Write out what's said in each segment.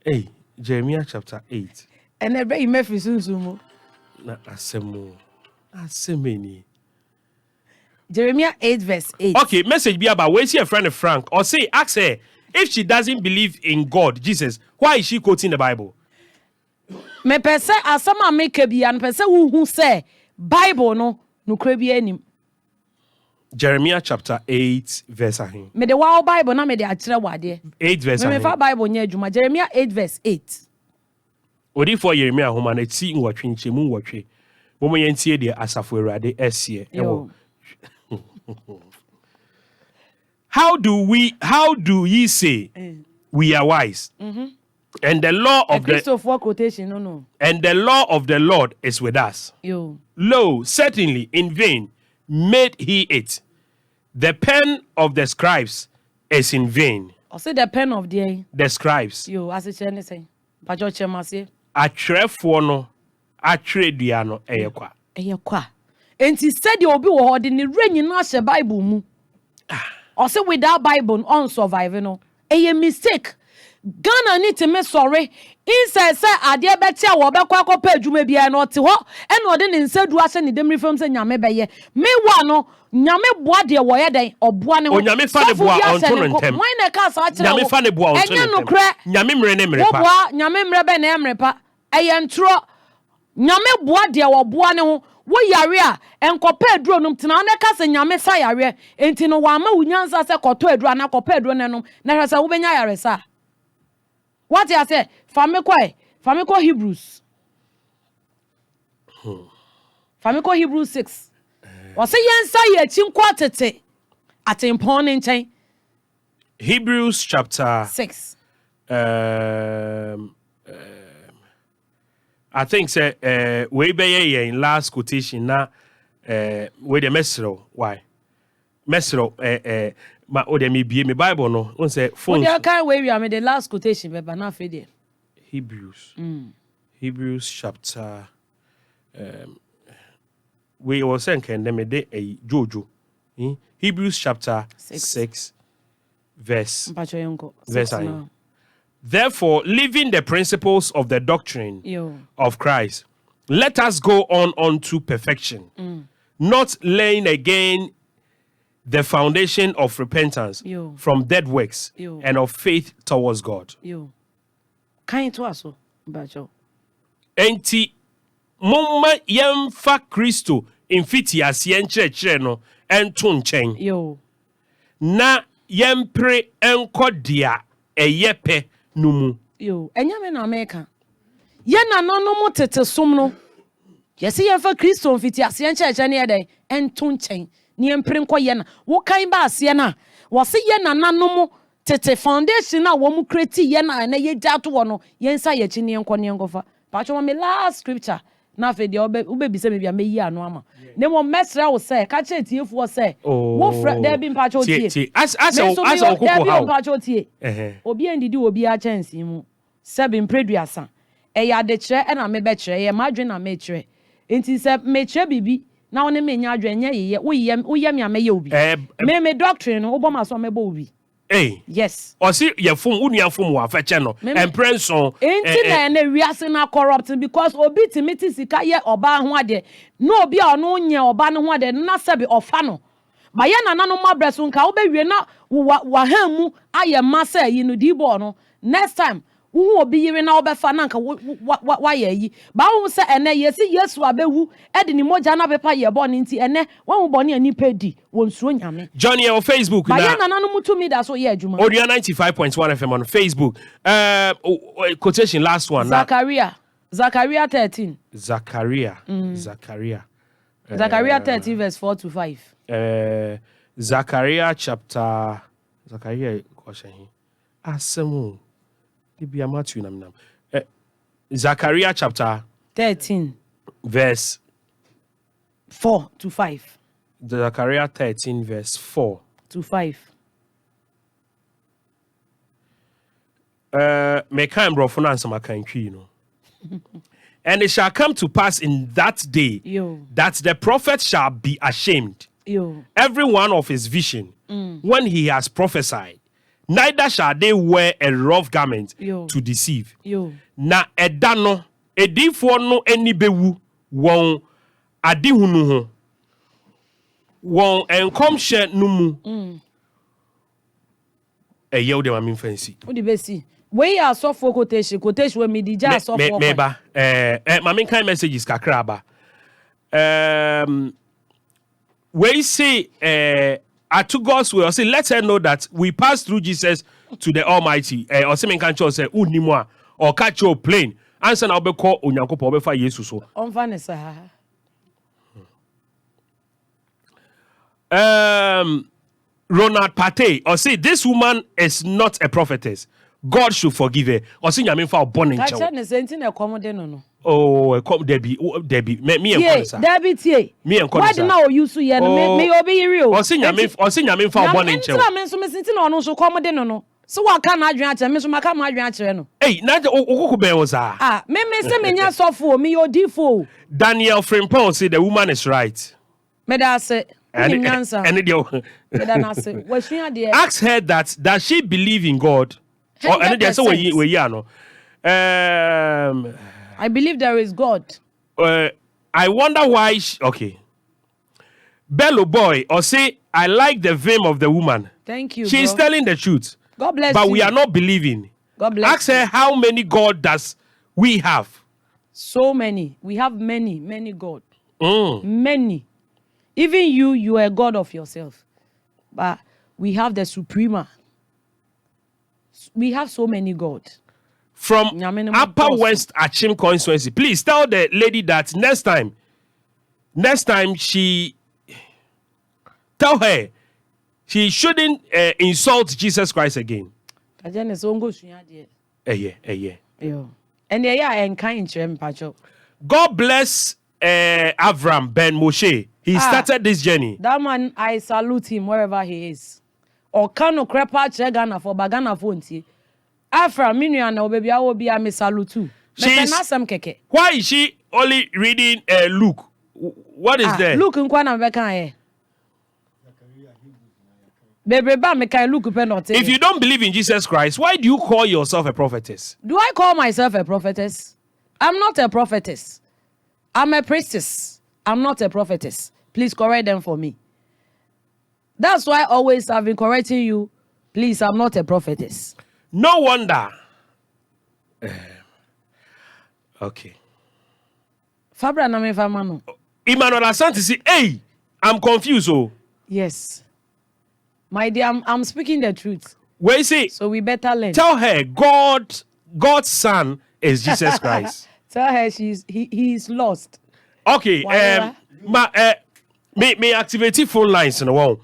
Hey, Jeremiah chapter 8. And I bring me for soon. Na asemeni. Jeremiah 8 verse 8. Okay, message be about where's your friend Frank or say ask her if she doesn't believe in God, Jesus, why is she quoting the Bible? Me pese asama make bi an pese who say Bible no kra anim. Jeremiah chapter 8 verse ahin. Me the wow Bible na me the akire wade. 8 verse ahin. Me fa Bible nya adwuma Jeremiah 8 verse 8. Odi for Jeremiah homa na ti nwotwe nchemu nwotwe. Momo yentie de asafo Awurade esie ewo. How do ye say we are wise? And the law of the quotation no. And the law of the Lord is with us. Yo. Lo, certainly in vain made he it. The pen of the scribes is in vain. I say the pen of the scribes. Yo, as it say. Pacho chemase. Atrefo no, atredua no eyekwa. Eyekwa. Enti said you obi wo de ne rain na hye Bible mu. Or say without Bible on survive no. A mistake. Ghana need to me sorry. Inside say ade beti a wo be kwa akọ pa adwuma bia na ote ho e na ode ne nsadu ase ne dem refam say nyame beye me wa no nyame boa de wo ye den oboa ne ho nyame fa ne boa onto no ntem wan na ka sa kire nyame fa ne boa onto no ntem nyame mre ne mre pa boa nyame mre be na mre pa eye ntro nyame boa de wo boa ne ho wo yare a enkopa aduro num tena na ka se nyame sa yare enti no wa ma wunyansa se koto aduro na kopa aduro ne num na hwesa wo benya yare sa. What I say? Famiko Hebrews. Famiko Hebrews 6. What say yensa ye chinkwatete at important chain. Hebrews chapter 6. I think say we be in last quotation na we the mesro why mesro ma o de me bie me Bible no on say phone we can we am the last quotation be na fe there Hebrews chapter we was saying can them de a jojo Hebrews chapter 6 verse 9. Therefore, leaving the principles of the doctrine of Christ, let us go on unto perfection, not laying again the foundation of repentance from dead works and of faith towards God. Kind to us, Bajo. Enti mumma yemfa Christo infiti asienche no entun chen. Na yempre enkodia eyepe numu. Enyame na America. Ye na no mo tete som no. Yesi yemfa Christo infiti asienche ne ede entun chen. Ni emprenko ye na wo kan ba ase na wo se ye na nanom tete foundation na wo mu create ye na ye jato wo no yensa ye chi ne enko ne enkofa pacho me last scripture na fe de ube bi se me bia me yi ano ama ne mo mesra wo se ka che tiefo wo se wo fra there bi pacho tie as okoko how pacho tie obi endidi obi a chance mu se bi mpreduasa e ya de kire e na me be kire ye madwe na me kire enti se me kire bibi na one me nya adwenye ye wo ye me ameye obi me doctrine no obo ma so me bo obi yes o si ye fom unu fom wa fa che no emprenson enti na wiase na corrupt because obi timiti sika ye oba ho ade no obi a no nye oba no ho ade na sebe ofa no ba ye na nanu mabreso nka wo be wie na wa hamu aye masa yi no dibo no next time wo obi yire na obefa na nka wa ye yi ba wo se ene yesi Yesu abewu edi ni moja na bepa ye bo ni nti ene wo wo boni ani pedi wo nsuro nyame Johnny on Facebook na ba ye na nanu mutumi da so ye adwuma Odia 95.1 FM on Facebook quotation last one Zachariah 13 Zachariah 13 verse 4 to 5 Zachariah chapter question asemu Zachariah chapter 13 verse 4 to 5 Zachariah 13 verse 4 to 5 me kan bro for answer my country and it shall come to pass in that day that the prophet shall be ashamed every one of his vision when he has prophesied neither shall they wear a rough garment to deceive. Na edano edifo no eni bewu won adihunu ho won enkomhye no mu eyew de mamin fancy wo di besi we are so for quotation we me di ja so for meba mamin kind messages kakraba we say to God's way, or say, let her know that we pass through Jesus to the Almighty. Or say, can show say, unimwa or catch your plane. Answer now, be call unyanko po be fa Jesus so. On Vanessa. Ronald Pate, or say, this woman is not a prophetess. God should forgive her. Or say, yamin fa born in child. That's something accommodate no. Oh, come Debbie, me and Consa. Debbie, me and Consa. Why do now you see? Me obi real. Or say, yamin fa born in child. I'm so missing no so accommodate no. So what can I do? Me so maka ma do no. Hey, na okuku ben was me say me nya sofo me your defo. Daniel Frimpong say the woman is right. Me da say. Ask her that does she believe in God? Or and they say we no. I believe there is God. I wonder why. Okay. Bello boy, or say, I like the vim of the woman. Thank you. She's telling the truth. God bless but you. we are not believing. God bless Ask her how many God does we have. So many. We have many God. Many. Even you are a God of yourself. But we have the Suprema. We have so many God. From Upper West Achim constituency, please tell the lady that next time she tell her she shouldn't insult Jesus Christ again. God bless Avram Ben Moshe. He started this journey. That man, I salute him wherever he is. Or kano krepa chegana for bagana fonti. Afra minua na obebi awo bi am salute too. Why is she only reading Luke? What is there? Luke nkwa na beka here. If you don't believe in Jesus Christ, why do you call yourself a prophetess? Do I call myself a prophetess? I'm not a prophetess. I'm a priestess. I'm not a prophetess. Please correct them for me. That's why always I've been correcting you. Please, I'm not a prophetess. No wonder. Okay. Fabra na me famano. Emmanuel Asante say, hey, I'm confused. Oh. Yes. My dear, I'm speaking the truth. Where is it? So we better learn. Tell her God's son is Jesus Christ. Tell her he is lost. Okay. Me activate phone lines in the wall.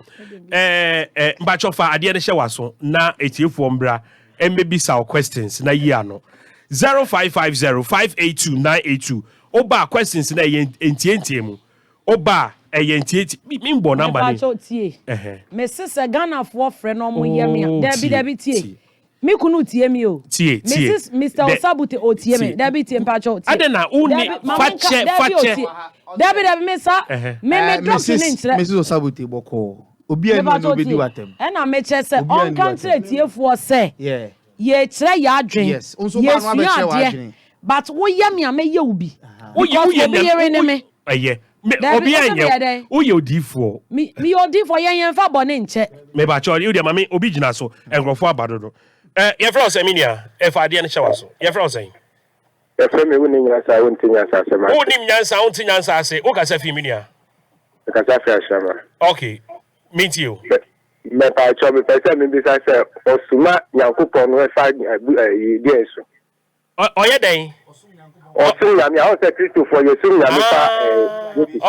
But of at the end of the na etiefo mbra maybe some questions na yiano 0550-582-982. Oba questions na entientie mu. Oba entientie mimbo number ni. Me sister Ghana for friend no mo yemi. Debi tie. Me kunu tie mi o. Tie. Mr. Osabutey o tie me. Debi tie mpacho tie. Adena uni fache. Debi me sa. Me drop in nchire. Mrs. Osabutey boko. Obi enu no be di watem. E na me che se on country tiefo se. Yeah. Ye kire ya adwen. Yes. Onso ba no be kire wa adwen. But wo yemi a me ye obi. Wo ye ne me. Obi anye wo ye odifo. Me odifo yen fa bone nche. Me ba cho you dey mama obi gina so engrofo abadodo. Ye fra oseminia e fa ade ne hye waso. Ye fra osen. Ye fra me woni nyansa won tinyansa se ma. Woni nyansa ase wo ka se fi minia. Ka sa fra shama. Okay. Meet you. Me pa cho me pese me bi sa se osuma Yakupon we fa die so. Oye den. Osum nyame a o se Kristo for Yesu nyame fa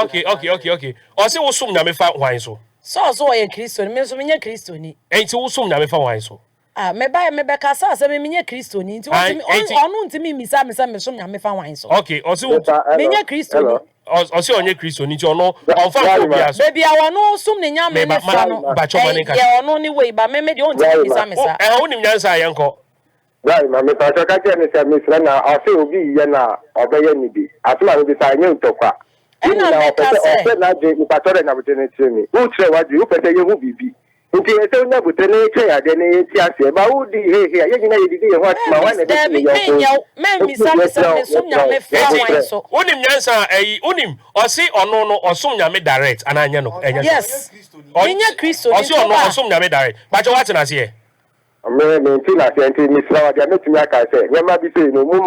Okay. O se wo sum nyame fa hwan so. So oye Kristo ni me so menye Kristo ni. Enti wo sum nyame fa hwan so. Me be ka sa se menye Kristo ni. Enti onu ntimi misa me sum nyame fa hwan so. Okay, o se wo menye Kristo ni. O se onye Kristo ni ti ono on fa ko bia so. Baby awonu sum ne nyame ne fa no. Ba choma ne ka. Ye onu ni we ba me de ontimi misa me sa. Onim nyansa yenko. Right, mama, pa cho ka che me se misra na o se obi ye na obeye ni bi. Atuma no bi sa nye ntokwa. Na me ka se na je ni pa cho na bo je ne tire mi. U tire waju, u pese ye hu bibi. Nti ese nya butene che ya de ne ti ase ba wo di he ye nyina ye didi ye what ma wa na de yo me so nyame fra wan so Unim nyansa unim osi ono no osum nyame direct ananya no yes nya Kristo osi ono osum nyame direct but what na say me nti na se nti mi fra wa de metumi aka se nyama bi se no mu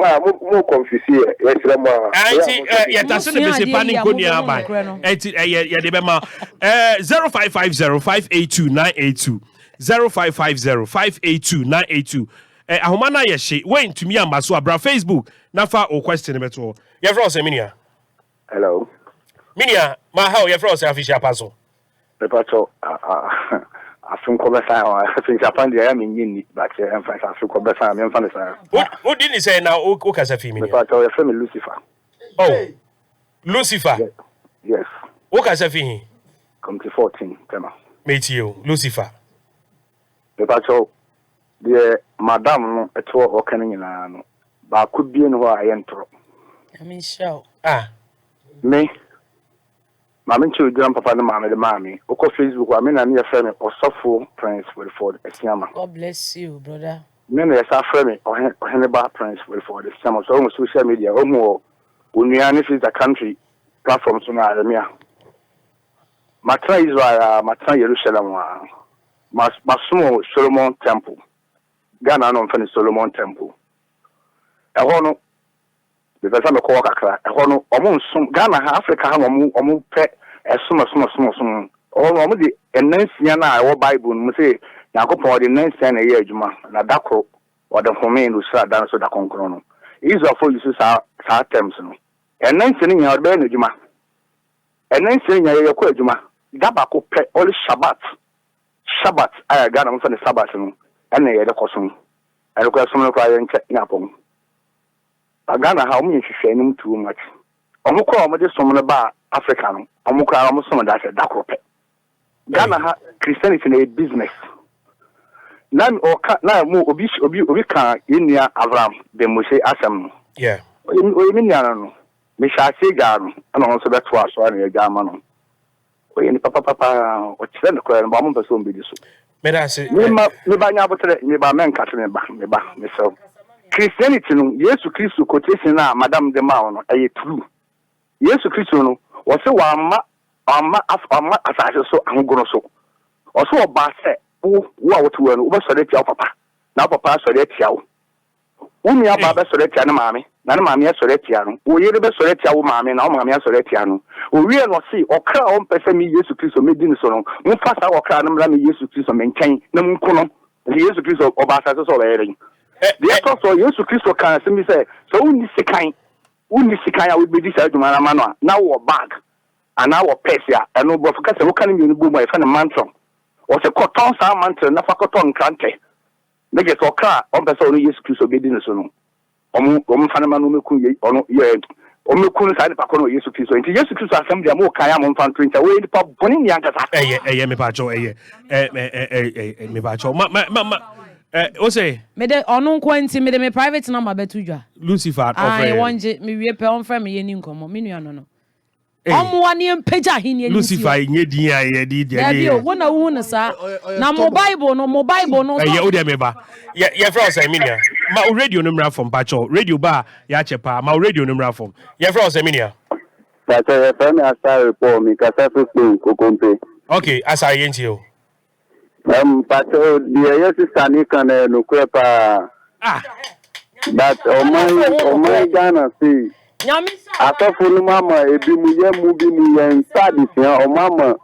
confuse ye sira mo anti yetase ne bese panic ko ni aban anti ye de be ma 0550582982 0550582982 ahoma na ye hye we ntumi amba so abra Facebook na fa o question beto ye fro se minia hello minia ma how ye fro se official paso pepato afun ko besa afun japan dia ya menyi but emphasize afun ko besa me emphasize who didn't say now o kasa fi minia pepato ye from Lucifer oh Lucifer yes o kasa fi come to 14 tema mate you Lucifer pepato the madam no eto o kan nyina no ba ku bie no a ye ntoro I mean show me mama nchi odran papa na mama de mami oko Facebook wa me na ne yefre me Osofo Prince Wilford Esiama. God bless you brother. Me na yesa frɛ me Oheneba Prince Wilford Esiama so on social media omo Onua ne is the country platform so na aremia matra Israel matra Jerusalem masumo Solomon Temple Ghana no mfa Solomon Temple ɛhɔ no the time ko kakra ɛhɔ no ɔmo nsom Ghana ha Africa ha ɔmo pɛ ɛsom ɔmo de enansia na ɛwɔ Bible no say Yakopɔn de enansia na ɛyɛ adwuma na dakoro ɔde home no sra dan so da konkron no Israel for use sa terms no enansia ni nya ɔde na adwuma enansia nya yɛ kɔ adwuma daba ko pɛ ɔle Shabbat aya Ghana mo fa ne Sabbath no ɛna yɛ de kɔsom ɛde kɔ som no kɔ ayɛ nkyɛ nyapɔn Ghana ha omu nhwehwe anim too much. Omu kwa omu de som no ba Africa no. Omu kwa omu som da se da krope. Ghana ha Christianity na business. Na mu obi ka yenia Abraham de Moshe asem no. Yeah. O yemi nya no. Me sha se ga no. Na onso beto aso na ya ma no. O yeni papa o kire no kwa no ba mo person bi di so. Me da se Me ba nya botere me ba men ka me ba me so. Christianity no Yesu Kristo quotation na madam de ma no eye true Yesu Kristo no wo se wa amma asase so angoro so wo se oba se wo a wotu no wo be sore tia papa na papa sore tia wo umi aba be sore tia na maame na maame sore tia no wo yere be sore tia wo maame na wo maame sore tia no o wie no se okra o mpese mi Yesu Kristo medi ni so no mo fa sa okra na mra mi Yesu Kristo menkan na mo nko no Yesu Kristo oba asase so be yere the apostle Jesus Christ can say me say so uni sikan I will be this aduma na now wo bag and now wo pesia and no bof ka say wo kan mi no boom e fa na mantra o se cotton sa mantra na fa cotton krante na get o kra on person no Jesus Christ be din so no omu fa na ma no meku ye ono ye o meku no sa ni pa ko no Jesus Christ nti Jesus Christ asem dia mo kan ya mo fa ntwenta we ni pa boni ni ankasa me pa cho me pa cho ma o say me de onu nkwenti me de me private number betudwa Lucifer offer wonje me wie pe on fra me yeni nkomo me nua no omo ani empeja hini Lucifer nye din aye di de wo na wo na sa na mo Bible no ye o de me ba ye fra say minia ma radio no mra from pacho radio ba ya chepa ma radio no mra from ye fra say minia pacho ye fa me asa report mi ka sa so kokompe okay asa ye nti o pato the sister ni kan no kwepa but o my Ghana see atofo no mama ebi mu ye study fian o mama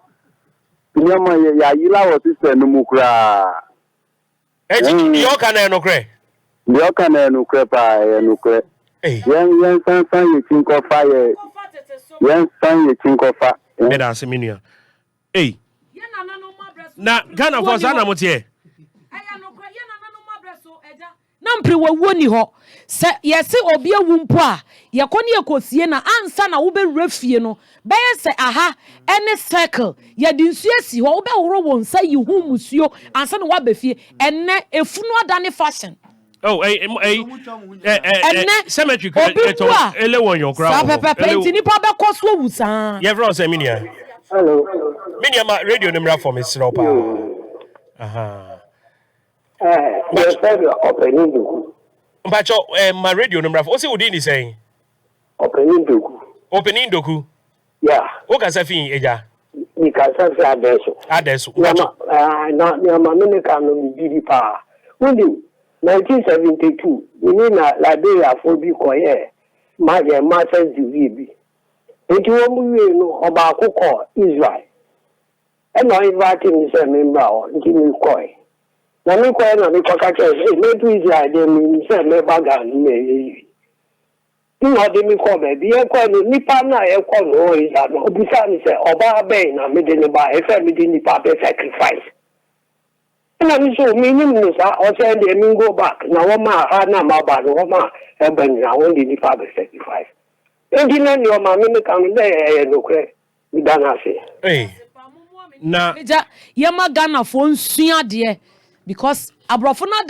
nyama ya yila wo sister no mu kra yo kan no kre yo kan no kwepa no kwe yen san ye chinko fa ye yen san ye chinko fa me da se minia na Ghana for sana motie na mpre wawu ni ho se yesi obi awu mpo a ye kone ekosie na ansa na wo be wrafie no be se aha any circle ye di nsu esi ho wo be woro won sa yi hu musuo ansa na wa be fie enne efunu adane fashion cemetery ele won your crowd sa pepe paint ni pa be koso wusan ye vro se minia hello minia ma radio number for me sropa Yes, opening doku. Mpacho my radio number for. O se odi ni saying. Opening doku. Opening doku. Yeah. O ka sa fin eja. Ni ka sa fi adeso. Adeso. Na me ka no mi bidi pa. Wuli 1972, ni na Liberia for bi koye. Ma masters degree bi. Enti wo mu we no oba akoko Israel. E no invite me say member o nti mi koye. Na mi koye na mi koka che me to Israel de mi say me baga ni no de mi ko be bi e ko ni nipa na e ko no Israel no obisa ni say oba be na me de ni ba e fe me de nipa be sacrifice. Na mi so mi ni mi sa o say de mi go back na wo ma ha na ma ba no ma e ben na wo de nipa be sacrifice. Enti na ni o ma mi kan de no kre mi dana se. Na Yema Ghana for nsua de because abrofo na